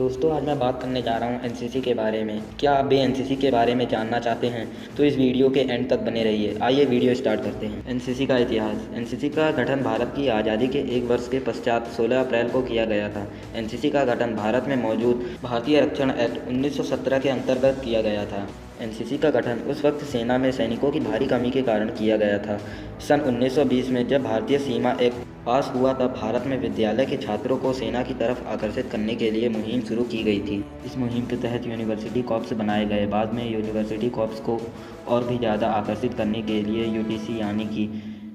दोस्तों, आज मैं बात करने जा रहा हूँ एनसीसी के बारे में। क्या आप भी एनसीसी के बारे में जानना चाहते हैं तो इस वीडियो के एंड तक बने रहिए। आइए वीडियो स्टार्ट करते हैं। एनसीसी का इतिहास। एनसीसी का गठन भारत की आज़ादी के 1 वर्ष के पश्चात 16 अप्रैल को किया गया था। एनसीसी का गठन भारत में मौजूद भारतीय रक्षण एक्ट 1917 के अंतर्गत किया गया था। एनसीसी का गठन उस वक्त सेना में सैनिकों की भारी कमी के कारण किया गया था। सन 1920 में जब भारतीय सीमा एक्ट पास हुआ तब भारत में विद्यालय के छात्रों को सेना की तरफ आकर्षित करने के लिए मुहिम शुरू की गई थी। इस मुहिम के तहत यूनिवर्सिटी कॉर्प्स बनाए गए। बाद में यूनिवर्सिटी कॉर्प्स को और भी ज़्यादा आकर्षित करने के लिए यूटीसी यानी कि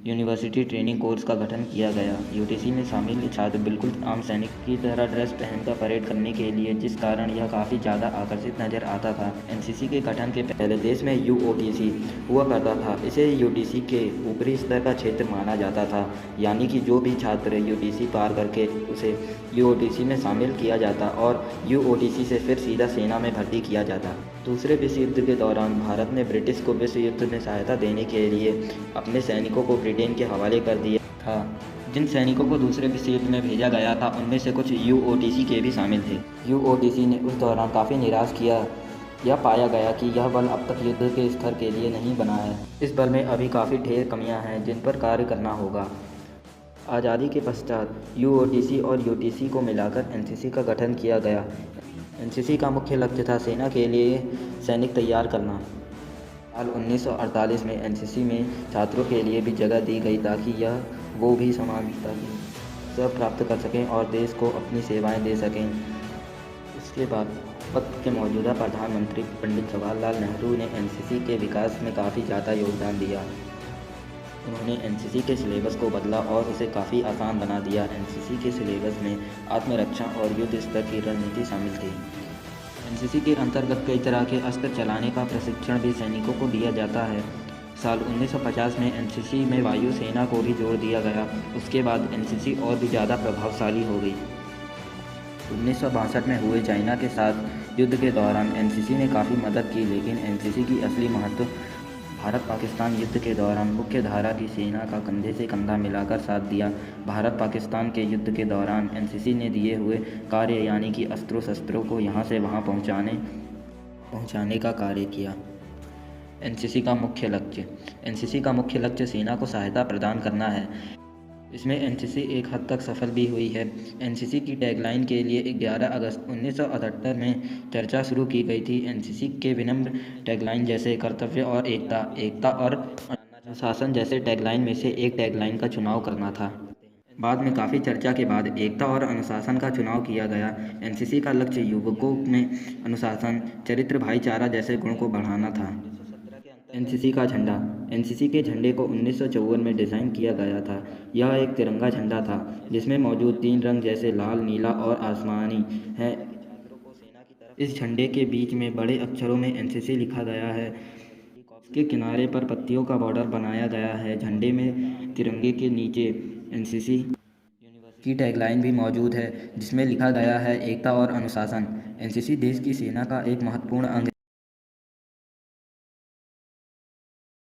यूनिवर्सिटी ट्रेनिंग कोर्स का गठन किया गया। यूटीसी में शामिल छात्र बिल्कुल आम सैनिक की तरह ड्रेस पहनकर परेड करने के लिए, जिस कारण यह काफ़ी ज़्यादा आकर्षित नज़र आता था। एनसीसी के गठन के पहले देश में यूओटीसी हुआ करता था। इसे यूटीसी के ऊपरी स्तर का क्षेत्र माना जाता था, यानी कि जो भी छात्र यूटीसी पार करके उसे यूओटीसी में शामिल किया जाता और यूओटीसी से फिर सीधा सेना में भर्ती किया जाता। दूसरे विश्व युद्ध के दौरान भारत ने ब्रिटिश को विश्व युद्ध में सहायता देने के लिए अपने सैनिकों को ब्रिटेन के हवाले कर दिया था। जिन सैनिकों को दूसरे विश्व युद्ध में भेजा गया था उनमें से कुछ यूओटीसी के भी शामिल थे। यूओटीसी ने उस दौरान काफ़ी निराश किया। यह पाया गया कि यह बल अब तक युद्ध के स्तर के लिए नहीं बना है। इस बल में अभी काफ़ी ढेर कमियां हैं जिन पर कार्य करना होगा। आज़ादी के पश्चात यूओटीसी और यूटीसी को मिलाकर एनसीसी का गठन किया गया। एनसीसी का मुख्य लक्ष्य था सेना के लिए सैनिक तैयार करना। साल 1948 में एनसीसी में छात्रों के लिए भी जगह दी गई ताकि वो भी समानता की सब प्राप्त कर सकें और देश को अपनी सेवाएं दे सकें। इसके बाद वक्त के मौजूदा प्रधानमंत्री पंडित जवाहरलाल नेहरू ने एनसीसी के विकास में काफ़ी ज़्यादा योगदान दिया। उन्होंने एनसीसी के सिलेबस को बदला और उसे काफ़ी आसान बना दिया। एनसीसी के सिलेबस में आत्मरक्षा और युद्ध स्तर की रणनीति शामिल थी। एनसीसी के अंतर्गत कई तरह के अस्त्र चलाने का प्रशिक्षण भी सैनिकों को दिया जाता है। साल 1950 में एनसीसी में वायु सेना को भी जोड़ दिया गया। उसके बाद एनसीसी और भी ज़्यादा प्रभावशाली हो गई। 1962 में हुए चाइना के साथ युद्ध के दौरान एनसीसी ने काफ़ी मदद की, लेकिन एनसीसी की असली महत्व भारत पाकिस्तान युद्ध के दौरान मुख्य धारा की सेना का कंधे से कंधा मिलाकर साथ दिया। भारत पाकिस्तान के युद्ध के दौरान एनसीसी ने दिए हुए कार्य यानी कि अस्त्रों शस्त्रों को यहाँ से वहाँ पहुँचाने का कार्य किया। एनसीसी का मुख्य लक्ष्य। एनसीसी का मुख्य लक्ष्य सेना को सहायता प्रदान करना है। इसमें एनसीसी एक हद तक सफल भी हुई है। एनसीसी की टैगलाइन के लिए 11 अगस्त 1978 में चर्चा शुरू की गई थी। एनसीसी के विनम्र टैगलाइन जैसे कर्तव्य और एकता, एकता और अनुशासन जैसे टैगलाइन में से एक टैगलाइन का चुनाव करना था। बाद में काफ़ी चर्चा के बाद एकता और अनुशासन का चुनाव किया गया। एनसीसी का लक्ष्य युवकों में अनुशासन, चरित्र, भाईचारा जैसे गुण को बढ़ाना था। एनसीसी का झंडा। एनसीसी के झंडे को 1954 में डिज़ाइन किया गया था। यह एक तिरंगा झंडा था जिसमें मौजूद 3 रंग जैसे लाल, नीला और आसमानी है। इस झंडे के बीच में बड़े अक्षरों में एनसीसी लिखा गया है। इसके किनारे पर पत्तियों का बॉर्डर बनाया गया है। झंडे में तिरंगे के नीचे एनसीसी की टैगलाइन भी मौजूद है जिसमें लिखा गया है एकता और अनुशासन। एनसीसी देश की सेना का एक महत्वपूर्ण अंग